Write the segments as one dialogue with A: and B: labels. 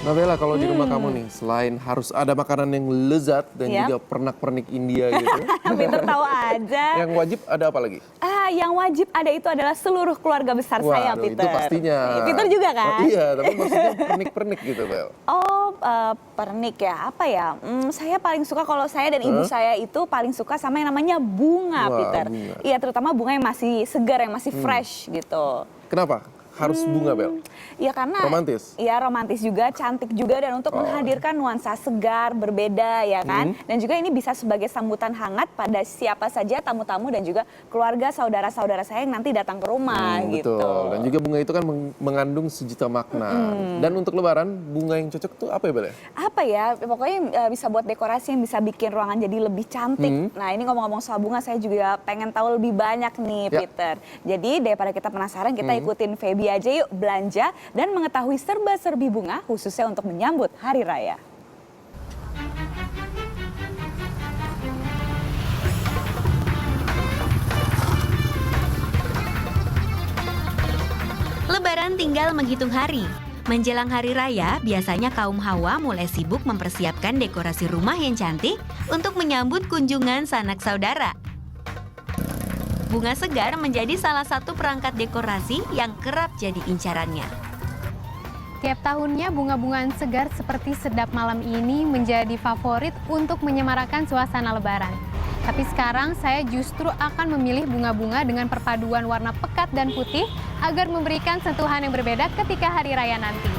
A: Nah Bella, kalau di rumah kamu nih, selain harus ada makanan yang lezat dan juga pernak-pernik India gitu.
B: Pinter tahu aja.
A: Yang wajib ada apa lagi?
B: Yang wajib ada itu adalah seluruh keluarga besar saya,
A: Waduh,
B: Peter.
A: itu pastinya.
B: Peter juga kan?
A: Iya, tapi maksudnya pernik-pernik gitu, Bel.
B: Pernik ya, apa ya? Saya paling suka kalau saya dan ibu saya itu paling suka sama yang namanya bunga,
A: Wah,
B: Peter.
A: bunga.
B: Iya, terutama bunga yang masih segar, yang masih fresh gitu.
A: Kenapa? Harus bunga, Bel?
B: Ya karena
A: Romantis?
B: Iya romantis juga, cantik juga, dan untuk menghadirkan nuansa segar, berbeda ya kan. Dan juga ini bisa sebagai sambutan hangat pada siapa saja tamu-tamu dan juga keluarga saudara-saudara saya yang nanti datang ke rumah gitu.
A: Betul, dan juga bunga itu kan mengandung sejuta makna. Dan untuk lebaran, bunga yang cocok tuh apa ya, Bel?
B: Apa ya, pokoknya bisa buat dekorasi yang bisa bikin ruangan jadi lebih cantik. Nah ini ngomong-ngomong soal bunga, saya juga pengen tahu lebih banyak nih, Peter. Jadi daripada kita penasaran, kita ikutin Feby aja yuk belanja dan mengetahui serba-serbi bunga khususnya untuk menyambut Hari Raya.
C: Lebaran tinggal menghitung hari. Menjelang Hari Raya, biasanya kaum Hawa mulai sibuk mempersiapkan dekorasi rumah yang cantik untuk menyambut kunjungan sanak saudara. Bunga segar menjadi salah satu perangkat dekorasi yang kerap jadi incarannya.
D: Tiap tahunnya bunga-bungaan segar seperti sedap malam ini menjadi favorit untuk menyemarakan suasana Lebaran. Tapi sekarang saya justru akan memilih bunga-bunga dengan perpaduan warna pekat dan putih agar memberikan sentuhan yang berbeda ketika Hari Raya nanti.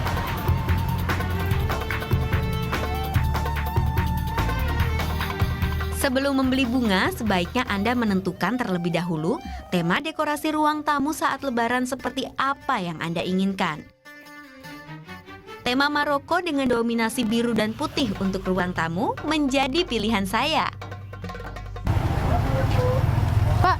C: Sebelum membeli bunga, sebaiknya Anda menentukan terlebih dahulu tema dekorasi ruang tamu saat Lebaran seperti apa yang Anda inginkan. Tema Maroko dengan dominasi biru dan putih untuk ruang tamu menjadi pilihan saya.
D: Pak,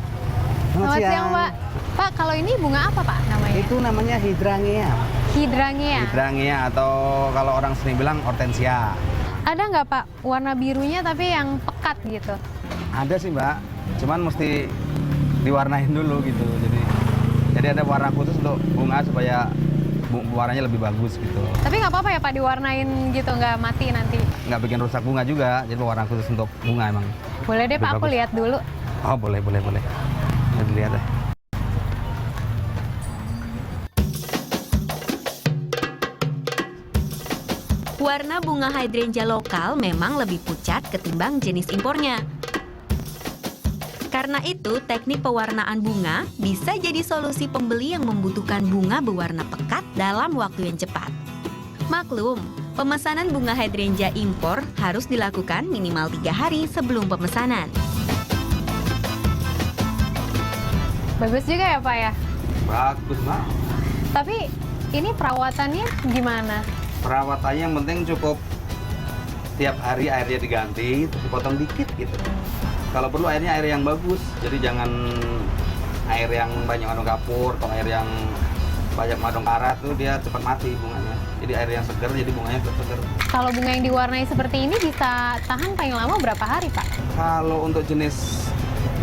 D: selamat siang Pak. Pak, kalau ini bunga apa Pak namanya?
E: Itu namanya hydrangea.
D: Hydrangea.
E: Hydrangea atau kalau orang sering bilang hortensia.
D: Ada nggak Pak warna birunya tapi yang pekat gitu?
E: Ada sih Mbak, cuman mesti diwarnain dulu gitu. Jadi ada warna khusus untuk bunga supaya warnanya lebih bagus gitu.
D: Tapi nggak apa-apa ya Pak diwarnain gitu, nggak mati nanti?
E: Nggak bikin rusak bunga juga, jadi warna khusus untuk bunga emang.
D: Boleh deh Pak, aku
E: bagus.
D: lihat dulu.
E: Oh boleh. Dilihat deh.
C: Warna bunga hydrangea lokal memang lebih pucat ketimbang jenis impornya. Karena itu, teknik pewarnaan bunga bisa jadi solusi pembeli yang membutuhkan bunga berwarna pekat dalam waktu yang cepat. Maklum, pemesanan bunga hydrangea impor harus dilakukan minimal 3 hari sebelum pemesanan.
D: Bagus juga ya Pak ya?
E: Bagus Mbak.
D: Tapi ini perawatannya gimana?
E: Perawatannya yang penting cukup tiap hari airnya diganti, terus dipotong dikit gitu. Kalau perlu airnya air yang bagus, jadi jangan air yang banyak mengandung kapur atau air yang banyak mengandung karat tuh dia cepat mati bunganya. Jadi air yang segar, jadi bunganya tetap segar.
D: Kalau bunga yang diwarnai seperti ini bisa tahan paling lama berapa hari Pak?
E: Kalau untuk jenis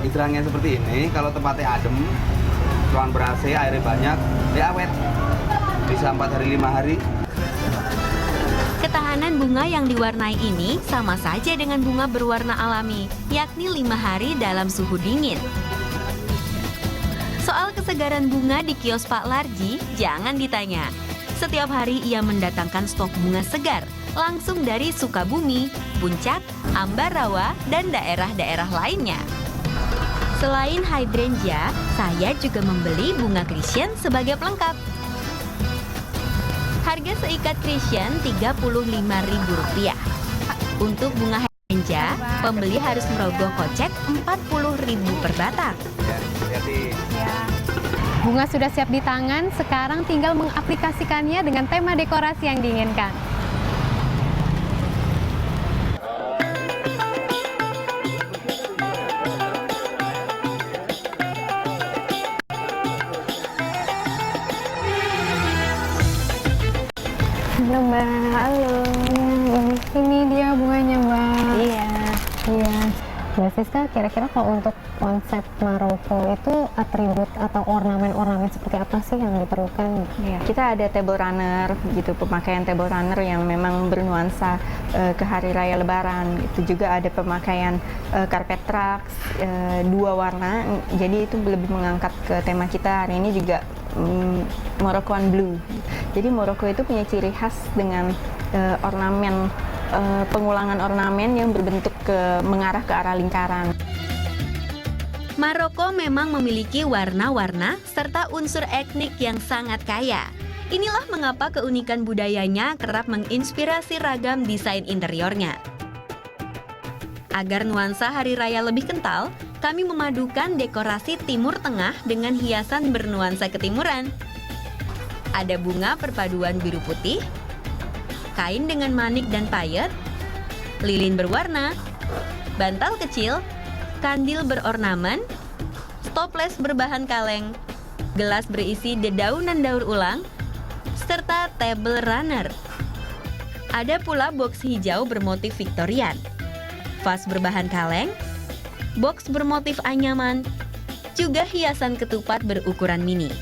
E: hydrangea seperti ini, kalau tempatnya adem, ruangan ber-AC, airnya banyak, dia awet. Bisa 4 hari, 5 hari.
C: Ketahanan bunga yang diwarnai ini sama saja dengan bunga berwarna alami, yakni 5 hari dalam suhu dingin. Soal kesegaran bunga di kios Pak Larji, jangan ditanya. Setiap hari ia mendatangkan stok bunga segar, langsung dari Sukabumi, Puncak, Ambarawa, dan daerah-daerah lainnya. Selain hydrangea, saya juga membeli bunga Christian sebagai pelengkap. Harga seikat Christian Rp35.000. Untuk bunga hydrangea, pembeli harus merogoh kocek Rp40.000 per batang.
D: Bunga sudah siap di tangan, sekarang tinggal mengaplikasikannya dengan tema dekorasi yang diinginkan. Halo Mbak, halo. Ini dia bunganya Mbak.
B: Iya.
D: Iya. Mbak Siska, kira-kira kalau untuk konsep Maroko itu atribut atau ornamen-ornamen seperti apa sih yang diperlukan?
F: Ya, kita ada table runner gitu, pemakaian table runner yang memang bernuansa ke hari raya Lebaran. Itu juga ada pemakaian carpet rugs 2 warna. Jadi itu lebih mengangkat ke tema kita hari ini juga Moroccan blue. Jadi Maroko itu punya ciri khas dengan ornamen pengulangan ornamen yang berbentuk mengarah ke arah lingkaran.
C: Maroko memang memiliki warna-warna serta unsur etnik yang sangat kaya. Inilah mengapa keunikan budayanya kerap menginspirasi ragam desain interiornya. Agar nuansa hari raya lebih kental, kami memadukan dekorasi Timur Tengah dengan hiasan bernuansa ketimuran. Ada bunga perpaduan biru putih, kain dengan manik dan payet, lilin berwarna, bantal kecil, kandil berornamen, toples berbahan kaleng, gelas berisi dedaunan daur ulang, serta table runner. Ada pula box hijau bermotif Victorian, vas berbahan kaleng, box bermotif anyaman, juga hiasan ketupat berukuran mini.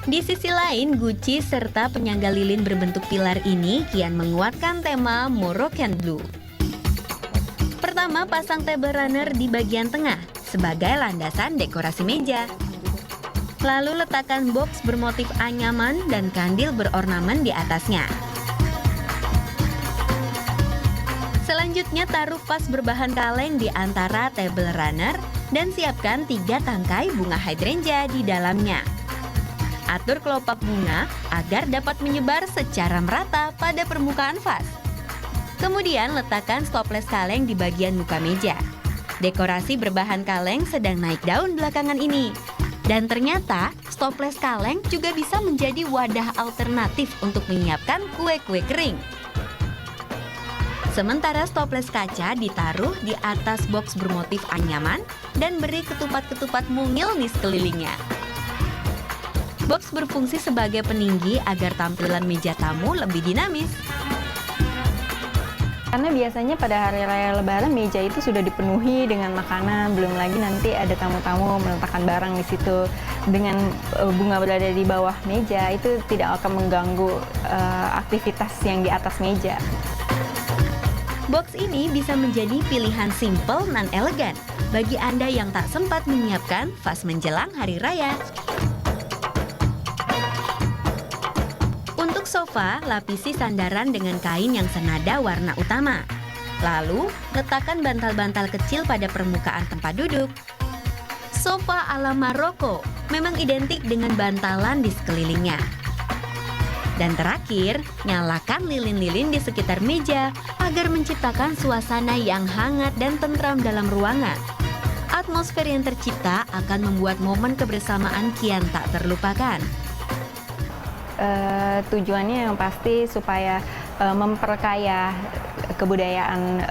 C: Di sisi lain, guci serta penyangga lilin berbentuk pilar ini kian menguatkan tema Moroccan Blue. Pertama, pasang table runner di bagian tengah sebagai landasan dekorasi meja. Lalu letakkan box bermotif anyaman dan kandil berornamen di atasnya. Selanjutnya, taruh vas berbahan kaleng di antara table runner dan siapkan 3 tangkai bunga hydrangea di dalamnya. Atur kelopak bunga agar dapat menyebar secara merata pada permukaan vas. Kemudian letakkan toples kaleng di bagian muka meja. Dekorasi berbahan kaleng sedang naik daun belakangan ini. Dan ternyata toples kaleng juga bisa menjadi wadah alternatif untuk menyiapkan kue-kue kering. Sementara toples kaca ditaruh di atas box bermotif anyaman dan beri ketupat-ketupat mungil di sekelilingnya. Box berfungsi sebagai peninggi agar tampilan meja tamu lebih dinamis.
F: Karena biasanya pada hari raya Lebaran meja itu sudah dipenuhi dengan makanan, belum lagi nanti ada tamu-tamu meletakkan barang di situ. Dengan bunga berada di bawah meja itu tidak akan mengganggu aktivitas yang di atas meja.
C: Box ini bisa menjadi pilihan simple dan elegan bagi Anda yang tak sempat menyiapkan vas menjelang hari raya. Untuk sofa, lapisi sandaran dengan kain yang senada warna utama. Lalu, letakkan bantal-bantal kecil pada permukaan tempat duduk. Sofa ala Maroko memang identik dengan bantalan di sekelilingnya. Dan terakhir, nyalakan lilin-lilin di sekitar meja agar menciptakan suasana yang hangat dan tentram dalam ruangan. Atmosfer yang tercipta akan membuat momen kebersamaan kian tak terlupakan.
F: Tujuannya yang pasti supaya memperkaya kebudayaan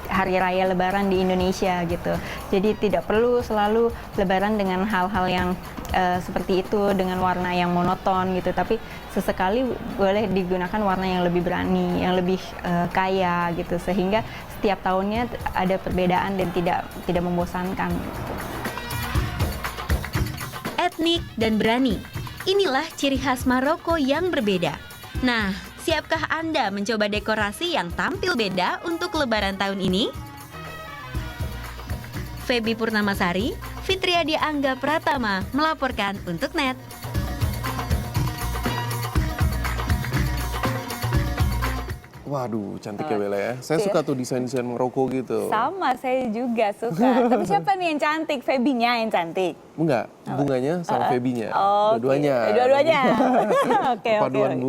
F: hari raya Lebaran di Indonesia gitu. Jadi tidak perlu selalu Lebaran dengan hal-hal yang seperti itu dengan warna yang monoton gitu, tapi sesekali boleh digunakan warna yang lebih berani, yang lebih kaya gitu, sehingga setiap tahunnya ada perbedaan dan tidak membosankan.
C: Etnik dan berani. Inilah ciri khas Maroko yang berbeda. Nah, siapkah Anda mencoba dekorasi yang tampil beda untuk Lebaran tahun ini? Feby Purnamasari, Fitriadi Angga Pratama melaporkan untuk NET.
A: Waduh, cantik ya Bella ya. Saya suka tuh desain-desain Maroko gitu.
B: Sama, saya juga suka. Tapi siapa nih yang cantik? Febinya yang cantik?
A: Enggak, bunganya sama Febinya.
B: Oh,
A: Dua-duanya.
B: Dua-duanya. Oke.
A: Perpaduan bunga.